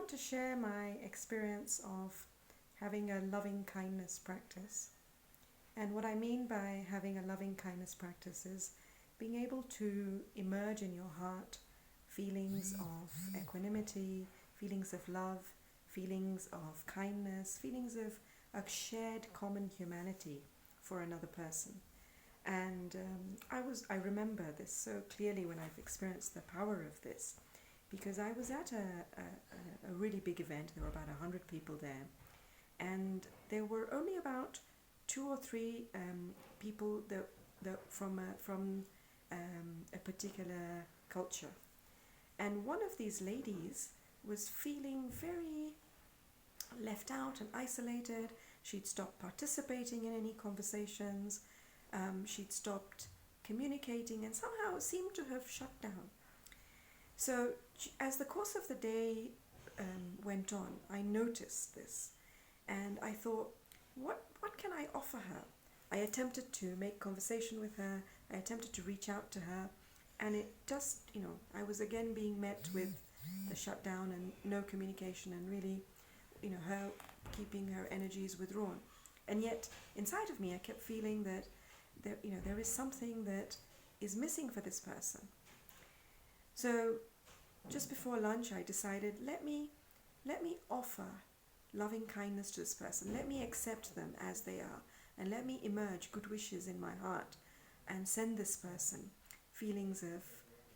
want to share my experience of having a loving kindness practice. And what I mean by having a loving kindness practice is being able to emerge in your heart feelings of equanimity, feelings of love, feelings of kindness, feelings of a shared common humanity for another person. And I remember this so clearly when I've experienced the power of this, because I was at a really big event. There were about 100 people there, and there were only about two or three people that from a particular culture. And one of these ladies was feeling very left out and isolated. She'd stopped participating in any conversations. She'd stopped communicating and somehow seemed to have shut down. So as the course of the day went on, I noticed this, and I thought, what can I offer her? I attempted to make conversation with her. I attempted to reach out to her, and it just, I was again being met with the shutdown and no communication, and really, her keeping her energies withdrawn. And yet, inside of me, I kept feeling that there is something that is missing for this person. So, just before lunch, I decided, let me offer loving kindness to this person. Let me accept them as they are, and let me emerge good wishes in my heart, and send this person feelings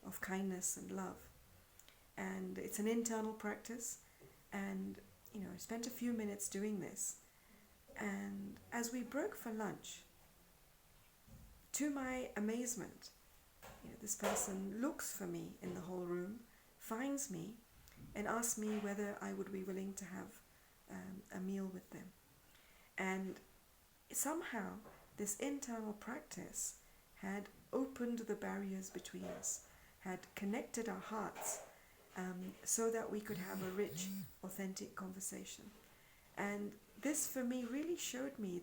of kindness and love. And it's an internal practice, and I spent a few minutes doing this. And as we broke for lunch, to my amazement, this person looks for me in the whole room, finds me, and asks me whether I would be willing to have a meal with them. And somehow this internal practice had opened the barriers between us, had connected our hearts, so that we could have a rich, authentic conversation. And this for me really showed me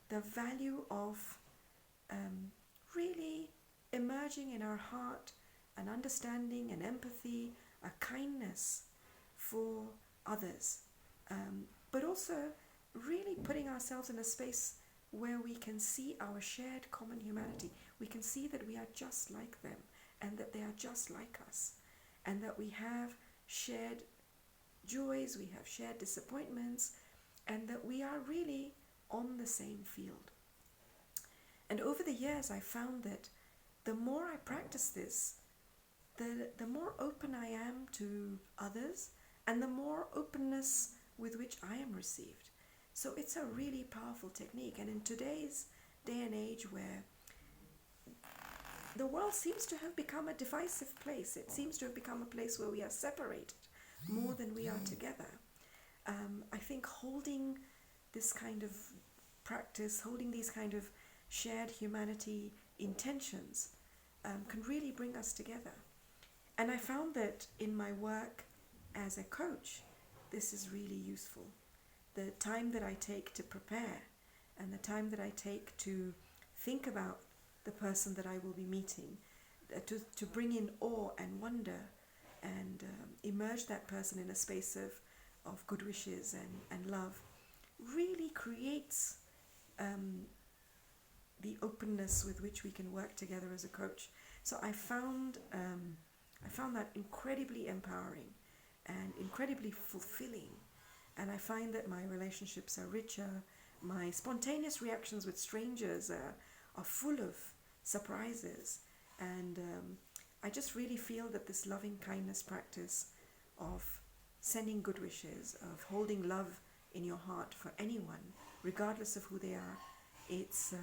the value of really emerging in our heart an understanding, an empathy, a kindness for others, but also really putting ourselves in a space where we can see our shared common humanity. We can see that we are just like them, and that they are just like us, and that we have shared joys, we have shared disappointments, and that we are really on the same field. And over the years, I found that the more I practice this, the more open I am to others, and the more openness with which I am received. So it's a really powerful technique. And in today's day and age, where the world seems to have become a divisive place, it seems to have become a place where we are separated more than we are together. I think holding this kind of practice, holding these kind of shared humanity intentions, can really bring us together. And I found that in my work as a coach, this is really useful. The time that I take to prepare, and the time that I take to think about the person that I will be meeting, to bring in awe and wonder, and immerse that person in a space of good wishes and love, really creates the openness with which we can work together as a coach. So I found that incredibly empowering and incredibly fulfilling. And I find that my relationships are richer. My spontaneous reactions with strangers are full of surprises. And I just really feel that this loving kindness practice of sending good wishes, of holding love in your heart for anyone, regardless of who they are, it's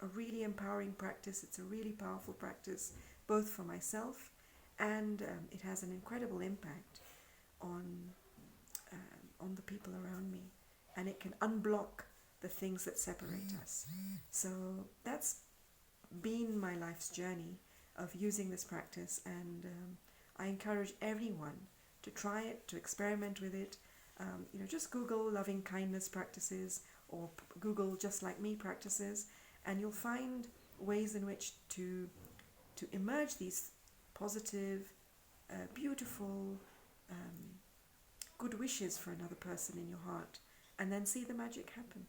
a really empowering practice. It's a really powerful practice, both for myself, and it has an incredible impact on the people around me, and it can unblock the things that separate us. So that's been my life's journey of using this practice, and I encourage everyone to try it, to experiment with it. Just Google loving kindness practices, or Google just like me practices, and you'll find ways in which to emerge these positive, beautiful, good wishes for another person in your heart, and then see the magic happen.